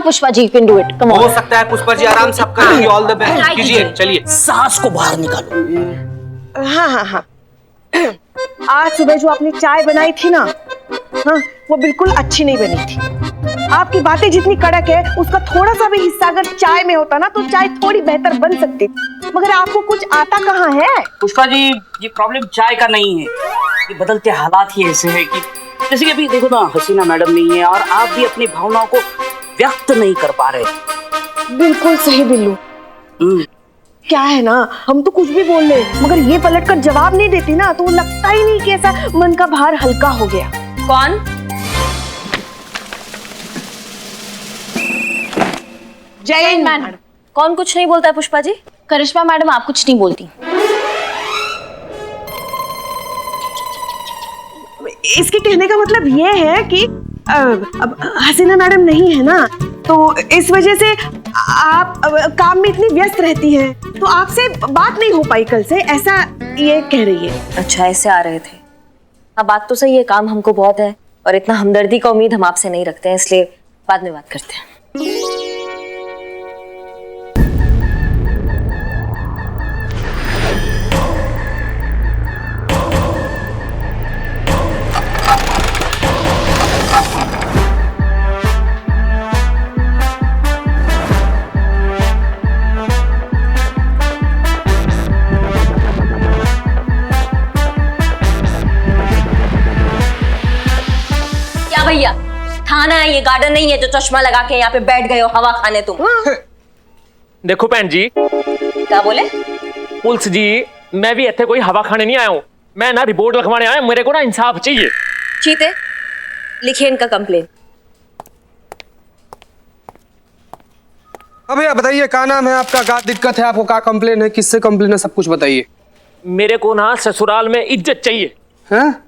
Pushpa ji, you can do it. Come on. हो सकता है पुष्पा जी, आराम से आप करिए। ऑल द बेस्ट कीजिए, चलिए। सांस को बाहर निकालो। हाँ हाँ हाँ। आज सुबह जो आपने चाय बनाई थी ना, हाँ, वो बिल्कुल अच्छी नहीं बनी थी। आपकी बातें जितनी कड़क है, उसका थोड़ा सा भी हिस्सा अगर चाय में होता ना, तो चाय थोड़ी बेहतर बन सकती। मगर आपको कुछ आता कहाँ है? पुष्पा जी, ये प्रॉब्लम चाय का नहीं है, ये बदलते हालात ही ऐसे हैं कि जैसे कि अभी देखो ना, हसीना मैडम नहीं है और आप भी अपनी भावनाओं को व्यक्त नहीं कर पा रहे। बिल्कुल सही बिल्लू। क्या है ना, हम तो कुछ भी बोल ले, मगर ये पलट कर जवाब नहीं देती ना, तो लगता ही नहीं कि ऐसा मन का भार हल्का हो गया। कौन? जय मैडम। कौन कुछ नहीं बोलता है पुष्पा जी? करिश्मा मैडम, आप कुछ नहीं बोलती। इसके कहने का मतलब ये है कि अब हसीना मैडम नहीं है ना, तो इस वजह से आप काम में इतनी व्यस्त रहती हैं, तो आपसे बात नहीं हो पाई कल से, ऐसा ये कह रही है। अच्छा, ऐसे आ रहे थे। हाँ, बात तो सही है, काम हमको बहुत है और इतना हमदर्दी का उम्मीद हम आपसे नहीं रखते हैं, इसलिए बाद में बात करते हैं। भैया, थाना है ये, गार्डन नहीं है जो चश्मा लगा के यहाँ पे बैठ गए हो हवा खाने तुम। देखो भैन जी। क्या बोले? पुलिस जी, मैं भी इतने कोई हवा खाने नहीं आया हूँ, मैं ना रिपोर्ट लिखवाने आया, मेरे को ना इंसाफ चाहिए। चीते, लिखिए इनका कंप्लेन। अब भैया बताइए, क्या नाम है आपका, क्या दिक्कत है आपको, क्या कंप्लेन है, किससे कंप्लेन है, सब कुछ बताइए। मेरे को ना ससुराल में इज्जत चाहिए। हैं?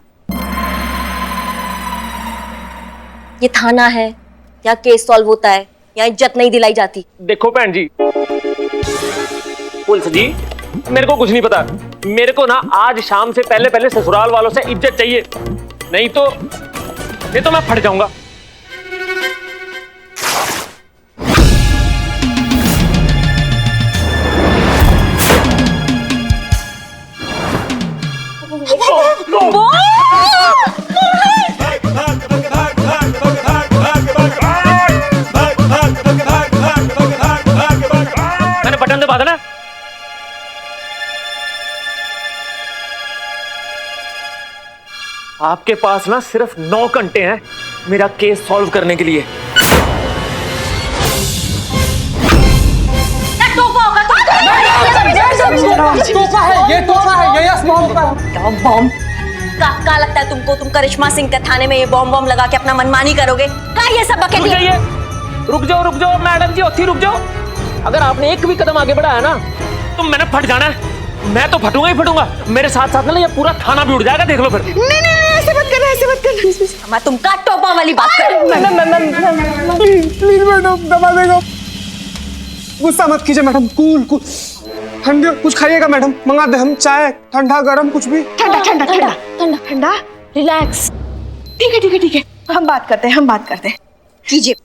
ये थाना है, यहाँ केस सॉल्व होता है, यहाँ इज्जत नहीं दिलाई जाती। देखो भैन जी, पुलिस जी, मेरे को कुछ नहीं पता, मेरे को ना आज शाम से पहले पहले ससुराल वालों से इज्जत चाहिए, नहीं तो मैं फट जाऊंगा। मैंने बटन दबा देना। आपके पास ना सिर्फ 9 घंटे हैं मेरा केस सॉल्व करने के लिए। तोहफा है, ये तोहफा है, ये आसमान का क्या बॉम्ब? क्या लगता है तुमको, तुम करिश्मा सिंह के थाने में ये बॉम्ब लगा के अपना मनमानी करोगे? क्या ये सब बकेट? रुक जाओ मैडम जी, ओथी रुक जाओ। अगर आपने एक भी कदम आगे बढ़ाया ना, तो मैंने फट जाना है, मैं तो फटूंगा ही फटूंगा। मेरे साथ साथ ना ये पूरा थाना भी उड़ जाएगा, देख लो फिर। नहीं, ऐसे मत करना, ऐसे मत करना। मैं तुमका टोपा वाली बात कर। प्लीज मैडम, दबा देगा। गुस्सा मत कीजिए मैडम, कूल ठंडे कुछ खाइएगा मैडम, मंगा दे हम, चाय ठंडा गरम कुछ भी। ठंडा रिलैक्स। ठीक है, हम बात करते हैं। कीजिए।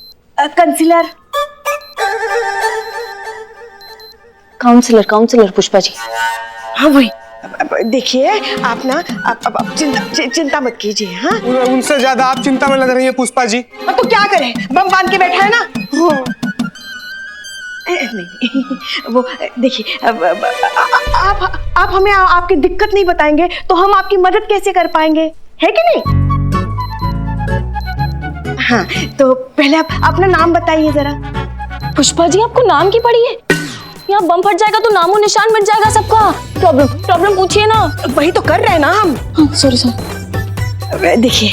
Counsellor counsellor Pushpa ji. हाँ वही। देखिए आप ना, आप चिंता मत कीजिए। हाँ, उनसे ज्यादा आप चिंता में लग रही है पुष्पा जी। अब तो क्या करें, बम बांध के बैठा है ना। नहीं, वो देखिए, आप हमें आपकी दिक्कत नहीं बताएंगे तो हम आपकी मदद कैसे कर पाएंगे, है कि नहीं? हाँ, तो पहले आप अपना नाम बताइए जरा। पुष्पा जी, आपको नाम की पड़ी है? यहाँ बम फट जाएगा तो नामो निशान मिट जाएगा सबका। प्रॉब्लम पूछिए ना। वही तो कर रहे हैं ना हम। सॉरी। देखिए,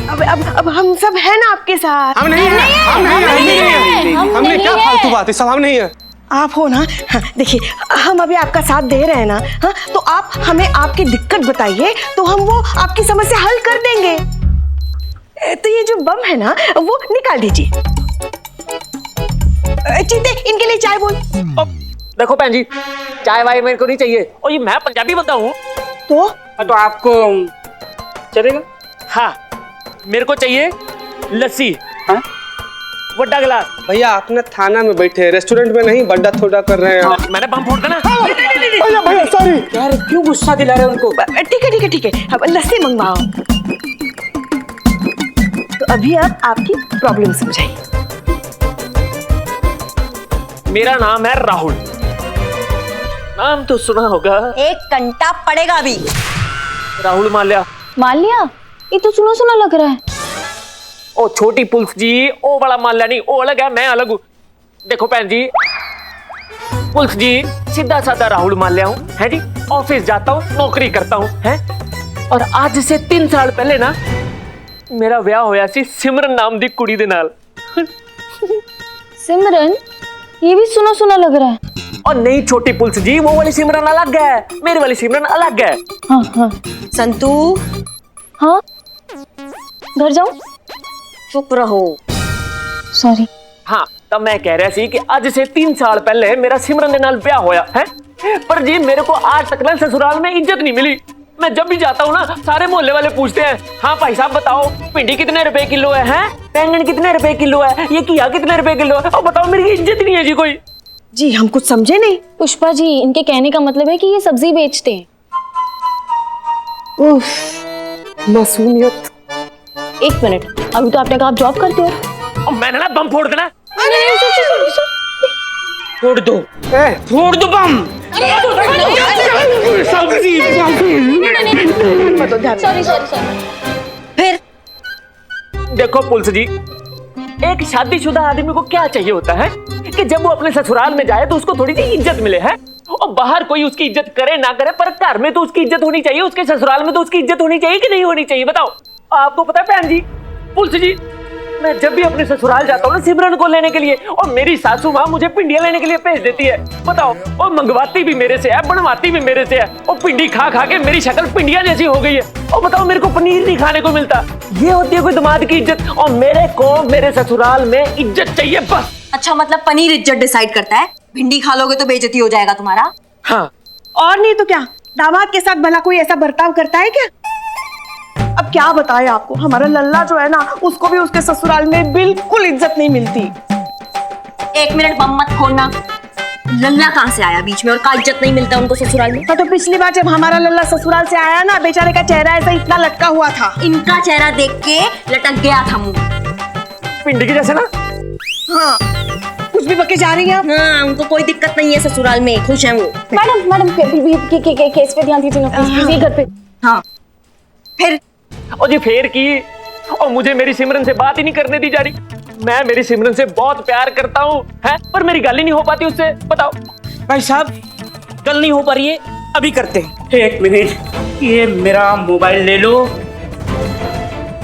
अब हम सब है ना आपके साथ। हम नहीं है। हमने क्या फालतू बात है, सब हम नहीं है। आप हो ना। हाँ, देखिए, हम अभी आपका साथ दे रहे हैं ना। हाँ, तो आप हमें आपकी दिक्कत बताइए, तो हम वो आपकी समस्या हल कर देंगे। तो ये जो बम है ना, वो निकाल दीजिए। चीते, इनके लिए चाय बोल। देखो भैन जी, चाय वाय मेरे को नहीं चाहिए, और ये मैं पंजाबी बंदा हूँ। तो आपको चलेगा? हाँ, मेरे को चाहिए लस्सी। हाँ? बड़ा गिलास। भैया अपने थाना में बैठे, रेस्टोरेंट में नहीं बड्डा थोड़ा कर रहे हैं आप। मैंने बम फोड़ देना। भैया भैया सॉरी। यार क्यों गुस्सा दिला रहे उनको? ठीक है अब लस्सी मंगवाओ। तो अभी आप आपकी प्रॉब्लम समझाइए। मेरा नाम है राहुल, नाम तो सुना होगा। 1 घंटा पड़ेगा अभी। राहुल माल्या। माल्या, ये तो सुना सुना लग रहा है। ओ छोटी पुलिस जी, ओ बड़ा माल्या नहीं, ओ अलग है, मैं अलग हूँ। देखो भैन जी, पुलिस जी सीधा साधा राहुल माल्या हूँ, है जी। ऑफिस जाता हूँ, नौकरी करता हूँ, है। और आज से 3 साल पहले ना मेरा ब्याह होया सी सिमरन नाम दी कुड़ी दे नाल। सिमरन, ये भी सुना सुना लग रहा है। और नहीं छोटी पुलिस जी, वो वाली सिमरन अलग है, मेरी वाली सिमरन अलग है। हाँ। संतू। हाँ, घर जाऊं? चुप रहो। सॉरी। हाँ, तब मैं कह रहा सी कि आज से 3 साल पहले मेरा सिमरन दे नाल ब्याह होया है, पर जी मेरे को आज तक ना ससुराल में इज्जत नहीं मिली। मैं जब भी जाता हूँ ना, सारे मोहल्ले वाले पूछते हैं, हाँ भाई साहब बताओ भिंडी कितने रुपए किलो है, बैंगन कितने रुपए किलो है, ये घिया कितने रुपए किलो है। और बताओ मेरी इज्जत नहीं है जी कोई। जी हम कुछ समझे नहीं। पुष्पा जी, इनके कहने का मतलब है कि ये सब्जी बेचते हैं। मासूमियत। 1 मिनट, अभी तो आपने कहा आप जॉब करते हो। और मैंने ना बम फोड़ देना। फोड़ दो, ए, फोड़ दो बम। सॉरी। फिर देखो पुलिस जी, एक शादीशुदा आदमी को क्या चाहिए होता है कि जब वो अपने ससुराल में जाए तो उसको थोड़ी सी इज्जत मिले, है। और बाहर कोई उसकी इज्जत करे ना करे, पर घर में तो उसकी इज्जत होनी चाहिए, उसके ससुराल में तो उसकी इज्जत होनी चाहिए कि नहीं होनी चाहिए, बताओ। आपको पता है बहन जी, पुलिस जी, मैं जब भी अपने ससुराल जाता हूँ ना सिमरन को लेने के लिए, और मेरी सासू माँ मुझे पिंडियां लेने के लिए भेज देती है, बताओ। और मंगवाती भी मेरे से है, बनवाती भी मेरे से है। और पिंडी खा खा के मेरी शक्ल पिंडिया जैसी हो गई है। और बताओ मेरे को पनीर नहीं खाने को मिलता। ये होती है कोई दामाद की इज्जत। और मेरे को मेरे ससुराल में इज्जत चाहिए बस। अच्छा, मतलब पनीर इज्जत डिसाइड करता है? भिंडी खा लोगे तो बेइज्जती हो जाएगा तुम्हारा। हाँ, और नहीं तो क्या, दामाद के साथ भला कोई ऐसा बर्ताव करता है क्या? अब क्या बताएं आपको, हमारा लल्ला जो है ना, उसको भी उसके ससुराल में बिल्कुल इज्जत नहीं मिलती। 1 मिनट, बम मत खोलना। लल्ला कहाँ से आया बीच में, और का इज्जत नहीं मिलता उनको ससुराल में? तो पिछली बार जब हमारा लल्ला ससुराल से आया ना, बेचारे का चेहरा ऐसा इतना लटका हुआ था। इनका चेहरा देख के लटक गया था मुंह। पिंडी की जैसे ना। हाँ, कुछ भी बके जा रही है आप। हाँ, उनको कोई दिक्कत नहीं है ससुराल में, खुश हैं वो। मैडम केस पे ध्यान दीजिए ना प्लीज, ये घर पे। हाँ, फिर और जी फेर की, और मुझे मेरी सिमरन से बात ही नहीं करने दी जा रही। मैं मेरी सिमरन से बहुत प्यार करता हूँ, है, पर मेरी गाली नहीं हो पाती उससे, बताओ। भाई साहब गल नहीं हो पा रही है, अभी करते हैं। 1 मिनट, ये मेरा मोबाइल ले लो,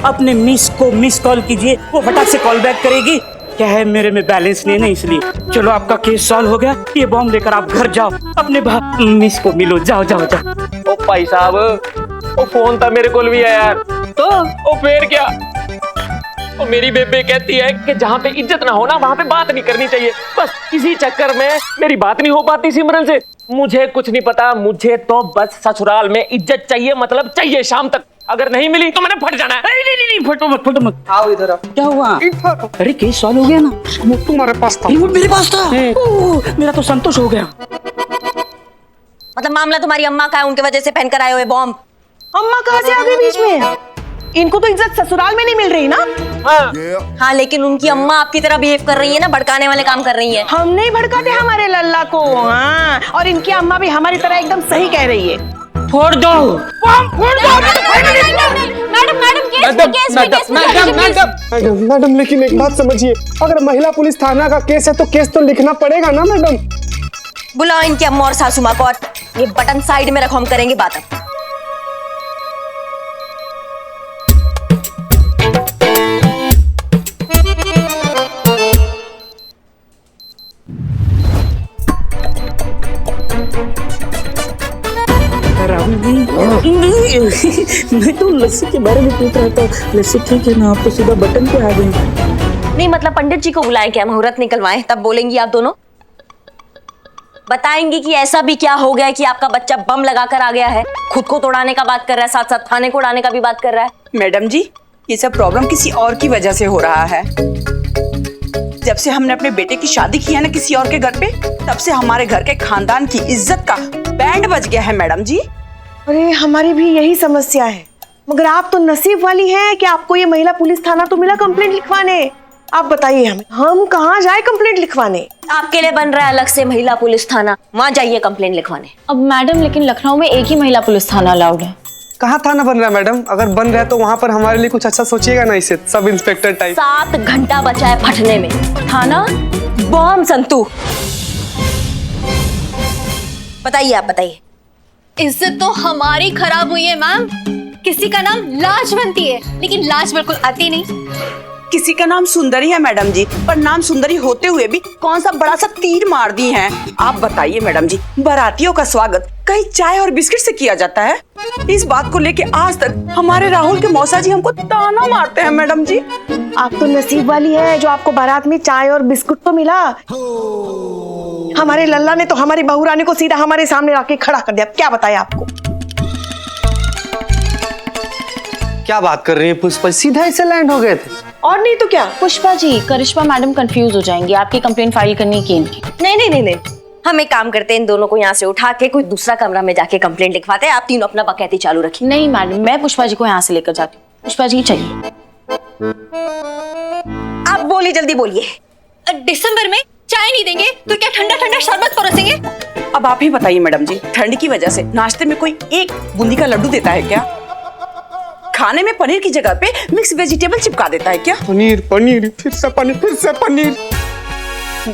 अपने मिस को मिस कॉल कीजिए, वो फटाक से कॉल बैक करेगी। क्या है, मेरे में बैलेंस नहीं है ना, इसलिए। चलो आपका केस सॉल्व हो गया, ये बॉम्ब लेकर आप घर जाओ, अपने मिस को मिलो, जाओ जाओ जाओ। ओ भाई साहब, ओ फोन था मेरे को भी है यार, तो ओ फिर क्या। ओ मेरी बेबे कहती है कि जहाँ पे इज्जत ना हो ना, वहाँ पे बात नहीं करनी चाहिए। बस इसी चक्कर में मेरी बात नहीं हो पाती सिमरन से। मुझे कुछ नहीं पता, मुझे तो बस ससुराल में इज्जत चाहिए, मतलब चाहिए शाम तक। अगर नहीं मिली तो मैंने फट जाना है। नहीं, फटो मत, फटो मत। आओ इधर आओ। क्या हुआ? इधर। अरे केस सॉल्व हो गया ना? वो तुम्हारे पास था। रिमोट मेरे पास था। ओह, मेरा तो संतोष हो गया। मतलब मामला तुम्हारी अम्मा का है, उनके वजह से पहनकर आए हुए बॉम्ब। अम्मा कहाँ से आ गई बीच में? इनको तो इज्जत ससुराल में नहीं मिल रही ना। हाँ, लेकिन उनकी अम्मा आपकी तरह बिहेव कर रही है ना, भड़काने वाले काम कर रही है। हम नहीं भड़काते हमारे लल्ला को। हाँ, और इनकी अम्मा भी हमारी तरह एकदम सही कह रही है। फोड़ दो, फोड़ दो। मैडम लेकिन एक बात समझिए, अगर महिला पुलिस थाना का केस है तो केस तो लिखना पड़ेगा ना मैडम। बुलाओ इनकी अम्मा और सासू माँ को, और ये बटन साइड में रखो, हम करेंगे बात अब। मैं तो लस्सी के बारे में पूछ रहा था। लस्सी ठीक है ना, आप तो सीधा बटन पे आ गए। नहीं मतलब पंडित जी को बुलाएं क्या, मुहूर्त निकलवाएं, तब बोलेंगी आप दोनों। बताएंगी कि ऐसा भी क्या हो गया है कि आपका बच्चा बम लगाकर आ गया है, खुद को तोड़ाने का बात कर रहा है, साथ साथ थाने को उड़ाने का भी बात कर रहा है। मैडम जी, ये सब प्रॉब्लम किसी और की वजह से हो रहा है। जब से हमने अपने बेटे की शादी की है ना किसी और के घर पे, तब से हमारे घर के खानदान की इज्जत का बैंड बज गया है मैडम जी। अरे हमारी भी यही समस्या है, मगर आप तो नसीब वाली हैं कि आपको ये महिला पुलिस थाना तो मिला कंप्लेंट लिखवाने। आप बताइए हमें, हम कहाँ जाए कंप्लेंट लिखवाने? आपके लिए बन रहा है अलग से महिला पुलिस थाना, वहाँ जाइए कंप्लेंट लिखवाने। अब मैडम लेकिन लखनऊ में एक ही महिला पुलिस थाना अलाउड है। कहाँ थाना बन रहा है मैडम? अगर बन रहा है तो वहाँ पर हमारे लिए कुछ अच्छा सोचिएगा ना, इसे सब इंस्पेक्टर टाइप। 7 घंटा बचा है फटने में। थाना बॉम्ब संतू। बताइए, आप बताइए। इज्जत तो हमारी खराब हुई है मैम। किसी का नाम लाजवंती है, लेकिन लाज बिल्कुल आती नहीं। किसी का नाम सुंदरी है मैडम जी, पर नाम सुंदरी होते हुए भी कौन सा बड़ा सा तीर मार दी है। आप बताइए मैडम जी, बारातियों का स्वागत कहीं चाय और बिस्किट से किया जाता है? इस बात को लेके आज तक हमारे राहुल के मौसा जी हमको ताना मारते हैं मैडम जी। आप तो नसीब वाली है जो आपको बारात में चाय और बिस्कुट तो मिला। हमारे लल्ला ने तो हमारी बहू रानी को सीधा हमारे सामने रख के खड़ा कर दिया। क्या बताया आपको? क्या बात कर रही है पुष्पा, सीधा ऐसे लैंड हो गए थे? और नहीं तो क्या। पुष्पा जी, करिश्मा मैडम कंफ्यूज हो जाएंगी, आपकी कंप्लेंट फाइल करनी की इनकी। नहीं, हम एक काम करते हैं, इन दोनों को यहाँ से उठा के कोई दूसरा कमरा में जाके कंप्लेंट लिखवाते हैं। आप तीनों अपना बकैती चालू रखिए। नहीं मैडम, मैं पुष्पा जी को यहाँ से लेकर जाती हूँ। पुष्पा जी चलिए। आप बोलिए, जल्दी बोलिए। दिसंबर में चाय नहीं देंगे तो क्या ठंडा ठंडा शरबत परोसेंगे? अब आप ही बताइए मैडम जी, ठंड की वजह से नाश्ते में कोई एक बूंदी का लड्डू देता है क्या? खाने में पनीर की जगह पे मिक्स वेजिटेबल चिपका देता है क्या? पनीर, फिर से पनीर।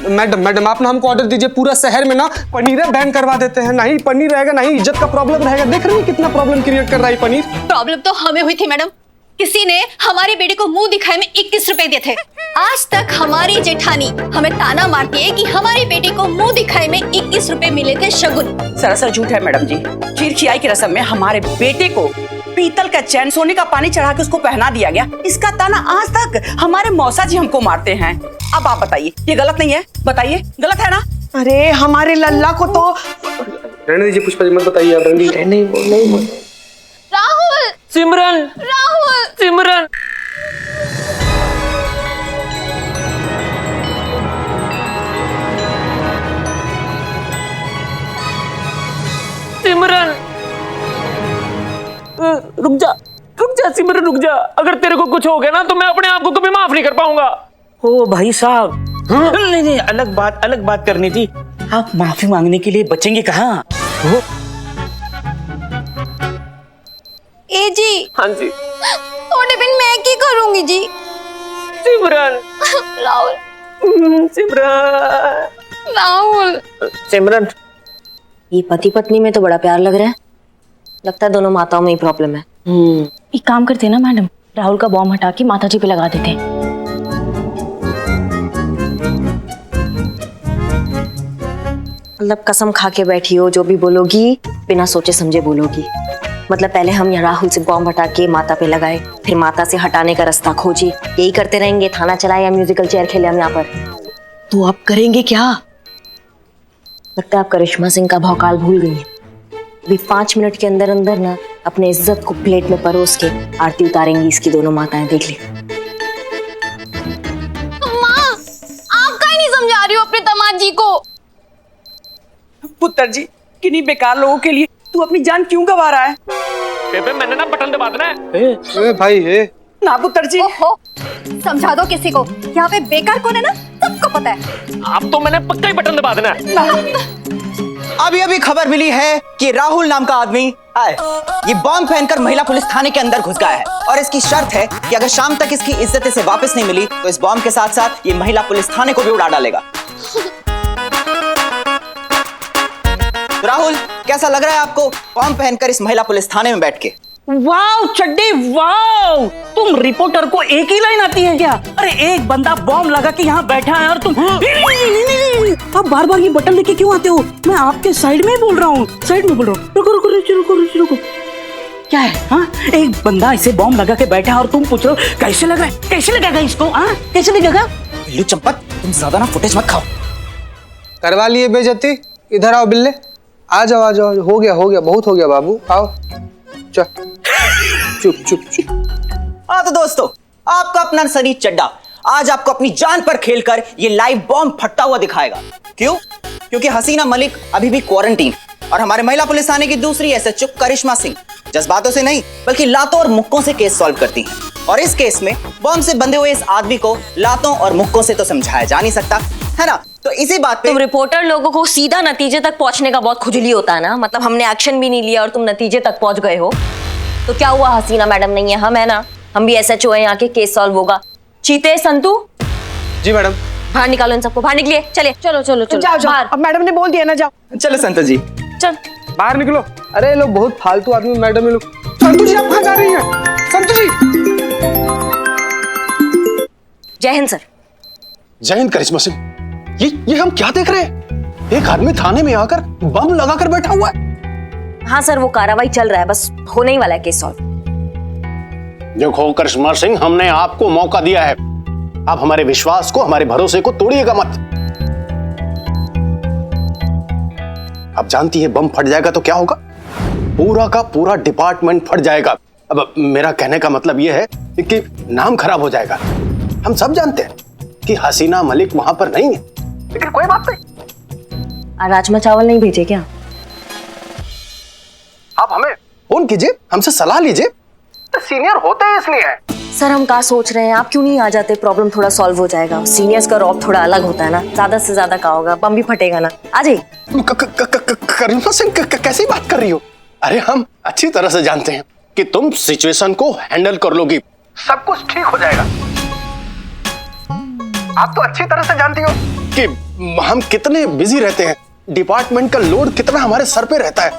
मैडम आप ना हमको ऑर्डर दीजिए, पूरा शहर में ना पनीर बैन करवा देते हैं। नहीं पनीर रहेगा, नहीं इज्जत का प्रॉब्लम रहेगा। देख रहे हैं कितना प्रॉब्लम क्रिएट कर रहा है पनीर। प्रॉब्लम तो हमें हुई थी मैडम। किसी ने हमारे बेटे को मुंह दिखाए में 21 रुपए दिए थे। आज तक हमारी जेठानी हमें ताना मारती है कि हमारे बेटे को मुंह दिखाए में 21 रुपए मिले थे शगुन। सरासर झूठ है मैडम जी। खीर खियाई की रस्म में हमारे बेटे को पीतल का चैन, सोने का पानी चढ़ा के उसको पहना दिया गया। इसका ताना आज तक हमारे मौसा जी हमको मारते हैं। अब आप बताइए, ये गलत नहीं है? बताइए, गलत है ना? अरे हमारे लल्ला को तो रहने दीजिए पुष्पा जी, मत बताइए आप। नहीं बोल। राहुल, सिमरन, राहुल, सिमरन, सिमरन, रुक जा सिमरन, रुक जा। अगर तेरे को कुछ हो गया ना तो मैं अपने आप को कभी माफ नहीं कर पाऊंगा। ओ भाई साहब, नहीं, अलग बात करनी थी। आप माफी मांगने के लिए बचेंगे कहाँ? ए जी। हाँ जी। थोड़े बिन मैं की करूंगी जी। सिमरन, राहुल, सिमरन, राहुल, सिमरन। ये पति पत्नी में तो बड़ा प्यार लग रहा है। लगता है दोनों माताओं में ही प्रॉब्लम है। एक काम करते हैं ना मैडम, राहुल का बॉम्ब हटा के माता जी पे लगा देते हैं। मतलब कसम खा के बैठी हो, जो भी बोलोगी बिना सोचे समझे बोलोगी। मतलब पहले हम यहाँ राहुल से बॉम्ब हटा के माता पे लगाए, फिर माता से हटाने का रास्ता खोजी। यही करते रहेंगे? थाना चलाए या म्यूजिकल चेयर खेले हम यहाँ पर? तो आप करेंगे क्या? लगता है आप करिश्मा सिंह का भौकाल भूल गई हैं। अभी 5 मिनट के अंदर अंदर ना अपने इज्जत को प्लेट में परोस के आरती उतारेंगी इसकी दोनों माताएं। देख ली। माँ, आप काहे नहीं समझा रही हो अपने दामाद जी को? पुत्र जी, किन्हीं बेकार लोगों के लिए तू अपनी जान क्यों गंवा रहा है? बेबे मैंने ना बटन दबा देना है। ए भाई ए ना पुत्र जी। ओहो, समझा दो किसी को। यहाँ पे बेकार कौन है ना सबको पता है। आप तो मैंने पक्का ही बटन दबा देना है। अभी अभी खबर मिली है कि राहुल नाम का आदमी ये बॉम्ब पहनकर महिला पुलिस थाने के अंदर घुस गया है और इसकी शर्त है कि अगर शाम तक इसकी इज्जत इसे वापस नहीं मिली तो इस बॉम्ब के साथ साथ ये महिला पुलिस थाने को भी उड़ा डालेगा। तो राहुल, कैसा लग रहा है आपको बॉम्ब पहनकर इस महिला पुलिस थाने में बैठ के? वाव चड्डी वाव, तुम रिपोर्टर को एक ही लाइन आती है क्या? अरे एक बंदा बॉम्ब लगा के यहाँ बैठा है और तुम नहीं, आप बार बार ये बटन लेके क्यों आते हो? मैं आपके साइड में बोल रहा हूँ, साइड में बोल रहा हूँ। रुको। क्या है? हाँ, एक बंदा इसे बॉम्ब लगा के बैठा है और तुम पूछ रहे हो कैसे लग रहा है? कैसे लगेगा इसको? हाँ, कैसे लगेगा? बिल्लू चंपक, तुम ज्यादा ना फुटेज मत खाओ। करवा लिए बेइज्जती। इधर आओ बिल्ले, आ जाओ। हो गया बहुत हो गया बाबू, आओ। चुप। हाँ तो दोस्तों, आपका अपना सनी चड्डा आज आपको अपनी जान पर खेलकर ये लाइव बॉम्ब फटता हुआ दिखाएगा। क्यों? क्योंकि हसीना मलिक अभी भी क्वारंटीन और हमारे महिला पुलिस थाने की दूसरी एसएचओ करिश्मा सिंह जज्बातों से नहीं बल्कि लातों और मुक्कों से केस सॉल्व करती हैं। और इस केस में बॉम्ब से बंधे हुए इस आदमी को लातों और मुक्कों से तो समझाया जा नहीं सकता, है ना? तो इसी बात पे तुम रिपोर्टर लोगों को सीधा नतीजे तक पहुंचने का बहुत खुजली होता है ना। मतलब हमने एक्शन भी नहीं लिया और तुम नतीजे तक पहुंच गए हो। तो क्या हुआ, हसीना मैडम नहीं है, हम है ना, हम भी एसएचओ हैं, यहाँ के केस सॉल्व होगा। चीते, संतू, जी मैडम। बाहर निकालो इन सबको, बाहर निकलिए। चले, चलो चलो चलो, जाओ जाओ, बाहर। अब मैडम ने बोल दिया ना, जाओ। चलो संतोष जी। चल बाहर निकलो। अरे ये लोग बहुत फालतू आदमी, मैडम ये लोग। संतु जी आप कहाँ जा रही हैं? संतु जी। जय हिंद सर। जय हिंद करिश्मा सिंह। ये हम क्या देख रहे हैं? एक आदमी थाने में आकर बम लगाकर बैठा हुआ है। हाँ सर, वो कार्रवाई चल रहा है, बस होने ही वाला है केस सॉल्व। देखो करिश्मा सिंह, हमने आपको मौका दिया है, आप हमारे विश्वास को, हमारे भरोसे को तोड़िएगा मत। आप जानती है बम फट जाएगा तो क्या होगा? पूरा का पूरा डिपार्टमेंट फट जाएगा। अब मेरा कहने का मतलब यह है कि नाम खराब हो जाएगा। हम सब जानते हैं कि हसीना मलिक वहां पर नहीं है, लेकिन कोई बात नहीं। राजमा चावल नहीं भेजे क्या? आप हमें फोन कीजिए, हमसे सलाह लीजिए, सीनियर होते हैं इसलिए। सर हम क्या सोच रहे हैं, आप क्यों नहीं आ जाते, प्रॉब्लम थोड़ा सॉल्व हो जाएगा। सीनियर्स का रौब थोड़ा अलग होता है ना, ज्यादा से ज्यादा क्या होगा, बम भी फटेगा ना। आ जाइए। करिश्मा सिंह कैसी बात कर रही हो? अरे हम अच्छी तरह से जानते हैं कि तुम सिचुएशन को हैंडल कर लोगी, सब कुछ ठीक हो जाएगा। आप तो अच्छी तरह से जानती हो कि हम कितने बिजी रहते हैं, डिपार्टमेंट का लोड कितना हमारे सर पे रहता है।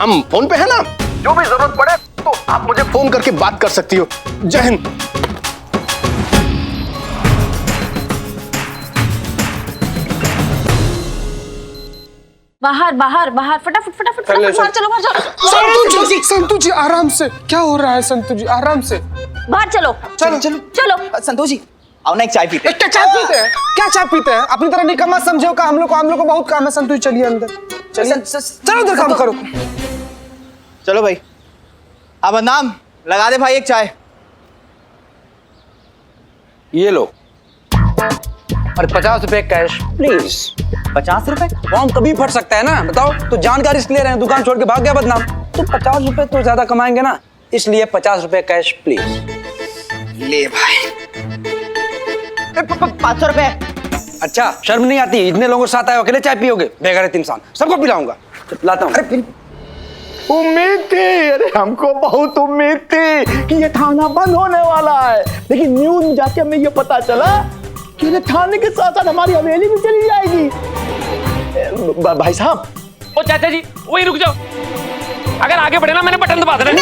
हम फोन पे है ना, जो भी जरूरत पड़े तो आप मुझे फोन करके बात कर सकती हो। जय हिंद। बाहर बाहर बाहर, फटाफट फटाफट फटाफट, बाहर चलो, बाहर चलो। संतु जी आराम से, क्या हो रहा है संतु जी, आराम से। बाहर चलो चलो चलो चलो। संतोष जी आओ ना, एक चाय पीते हैं। क्या चाय पीते हैं? क्या चाय पीते हैं? अपनी तरह निकम्मा समझो का, हम लोग को बहुत काम है। संतु जी चलिए अंदर, चलिए चलो उधर काम करो। चलो भाई, अब नाम लगा दे भाई, एक चाय। ये लो, और 50 रुपए कैश प्लीज। 50 रुपए? बॉम्ब कभी फट सकता है ना, बताओ। तो जान का रिस्क ले रहे हैं, दुकान छोड़ के भाग गया बदनाम। तो 50 रुपए तो ज्यादा कमाएंगे ना, इसलिए 50 रुपए कैश प्लीज। ले भाई। 500 रुपए। अच्छा शर्म नहीं आती? इतने लोगों के साथ आए, अकेले चाय पियोगे? बेगैरत इंसान, सबको पिलाऊंगा। पिलाता हूँ। अरे उम्मीद थी, अरे हमको बहुत उम्मीद थी कि ये थाना बंद होने वाला है, लेकिन न्यूज में जाके हमें ये पता चला कि ये थाने के साथ साथ हमारी हवेली भी चली जाएगी। भाई साहब। ओ चाचा जी, वही रुक जाओ, अगर आगे बढ़े ना मैंने बटन दबा देना।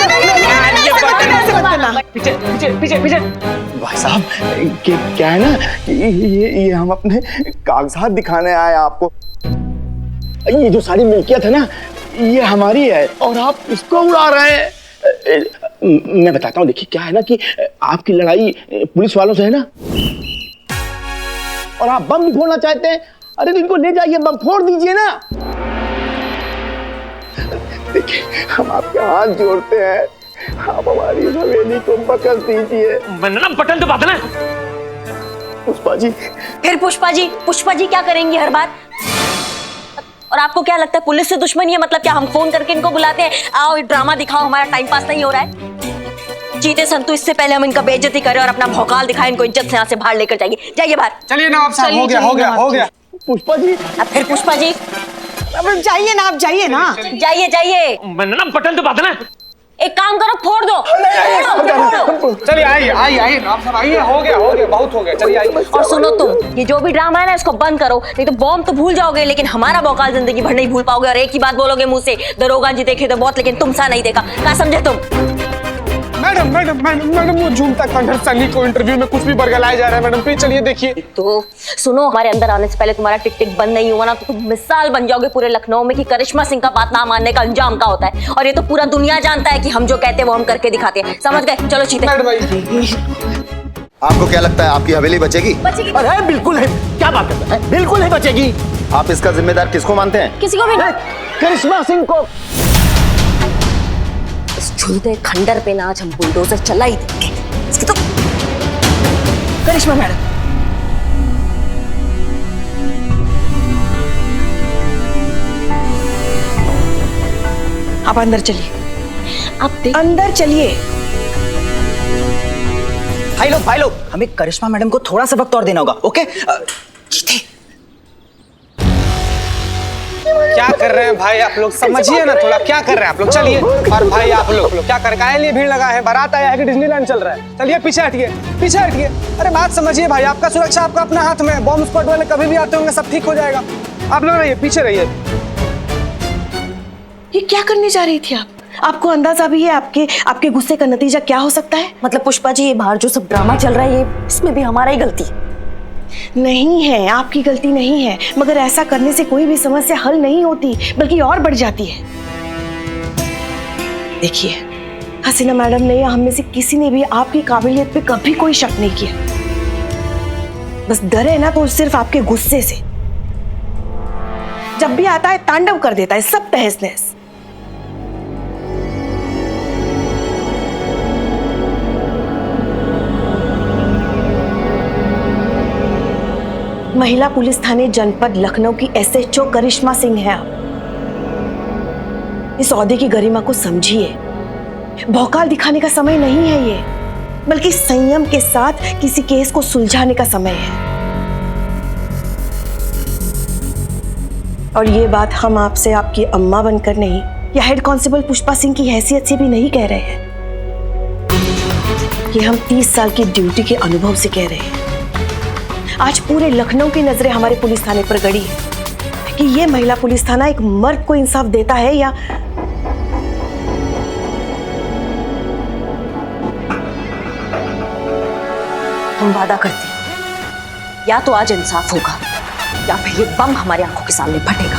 पीछे पीछे पीछे पीछे। भाई साहब क्या है ना, ये हम अपने कागजात दिखाने आए आपको। ये जो सारी मिल्कियत है ना, ये हमारी है और आप इसको उड़ा रहे हैं। मैं बताता हूँ, देखिए क्या है ना कि आपकी लड़ाई पुलिस वालों से है ना, और आप बम फोड़ना चाहते हैं। अरे तो इनको ले जाइए, बम फोड़ दीजिए ना। देखिए हम आपके हाथ जोड़ते हैं, आप हमारी हवेली को बख्श दीजिए। मैंने ना बटन दबा देना। पुष्पा जी। फिर पुष्पा जी, पुष्पा जी क्या करेंगी हर बार? और आपको क्या लगता है पुलिस से दुश्मनी है? मतलब क्या हम फोन करके इनको बुलाते हैं, आओ ड्रामा दिखाओ, हमारा टाइम पास नहीं हो रहा है? जीते संतु, इससे पहले हम इनका बेइज्जती करें और अपना भौकाल दिखाएं, इनको इज्जत से यहाँ से बाहर लेकर जाइए। जाइए बाहर। चलिए ना, आप हो गया हो गया हो गया। पुष्पा जी। अब फिर पुष्पा जी, अब जाइए ना, आप जाइए ना, जाइए जाइए। मैंने ना बटन दबा देना। एक काम करो, फोड़ दो। चलिए आइए आइए आइए आप सब आइए, हो गया बहुत हो गया, चलिए आइए। और सुनो तुम, ये जो भी ड्रामा है ना इसको बंद करो, नहीं तो बॉम्ब तो भूल जाओगे लेकिन हमारा भौकाल जिंदगी भर नहीं भूल पाओगे। और एक ही बात बोलोगे मुंह से, दरोगा जी देखे तो बहुत लेकिन तुम सा नहीं देखा। क्या समझे तुम? मैडम मैडम मैडम मैडम वो झूमता खंडहर सनी को इंटरव्यू में कुछ भी बरगलाया जा रहा है। मैडम प्लीज चलिए देखिए। तो सुनो, हमारे अंदर आने से पहले तुम्हारा टिक टिक बंद नहीं हुआ ना तो तुम मिसाल बन जाओगे पूरे लखनऊ में कि करिश्मा सिंह का बात ना मानने का अंजाम का होता है। और ये तो पूरा दुनिया जानता है कि हम जो कहते हैं वो हम करके दिखाते हैं। समझ गए? चलो चीते। आपको क्या लगता है आपकी हवेली बचेगी? अरे बिल्कुल है, क्या बात करते हैं, बिल्कुल है बचेगी। आप इसका जिम्मेदार किसको मानते हैं? किसी को भी नहीं। करिश्मा सिंह को। इस झूलते खंडर पे ना आज हम बुलडोजर चला ही देंगे। इसकी तो करिश्मा मैडम, आप अंदर चलिए, आप अंदर चलिए। भाई लोग हमें करिश्मा मैडम को थोड़ा सा वक्त और देना होगा, ओके? जीते। क्या कर रहे हैं भाई आप लोग, समझिए ना थोड़ा, क्या कर रहे हैं आप लोग, चलिए। और भाई आप लोग क्या कर रहे हैं, लिए भीड़ लगा है, बारात आया है कि डिज्नीलैंड चल रहा है, चलिए पीछे हटिए, पीछे हटिए। अरे बात समझिए भाई, आपका सुरक्षा आपका अपना हाथ में है, बॉम्ब स्क्वाड वाले कभी भी आते होंगे, सब ठीक हो जाएगा। आप लोग रहिए, पीछे रहिए। ये क्या करने जा रही थी आप? आपको अंदाजा भी है आपके गुस्से का नतीजा क्या हो सकता है? मतलब पुष्पा जी, ये बाहर जो सब ड्रामा चल रहा है, ये इसमें भी हमारा ही गलती नहीं है, आपकी गलती नहीं है, मगर ऐसा करने से कोई भी समस्या हल नहीं होती, बल्कि और बढ़ जाती है। देखिए, हसीना मैडम ने या हम में से किसी ने भी आपकी काबिलियत पे कभी कोई शक नहीं किया। बस डर है ना तो सिर्फ आपके गुस्से से। जब भी आता है तांडव कर देता है, सब तहस नहस। महिला पुलिस थाने जनपद लखनऊ की एसएचओ करिश्मा सिंह है आप। इस ओहदे की गरिमा को समझिए। भौकाल दिखाने का समय नहीं है ये, बल्कि संयम के साथ किसी केस को सुलझाने का समय है। और ये बात हम आपसे आपकी अम्मा बनकर नहीं, या हेड कांस्टेबल पुष्पा सिंह की हैसियत से भी नहीं कह रहे हैं। ये हम 30 साल की ड्यूटी के अनुभव से कह रहे हैं। आज पूरे लखनऊ की नजरें हमारे पुलिस थाने पर गड़ी है कि ये महिला पुलिस थाना एक मर्द को इंसाफ देता है या हम वादा करते हैं, या तो आज इंसाफ होगा या फिर ये बम हमारी आंखों के सामने फटेगा।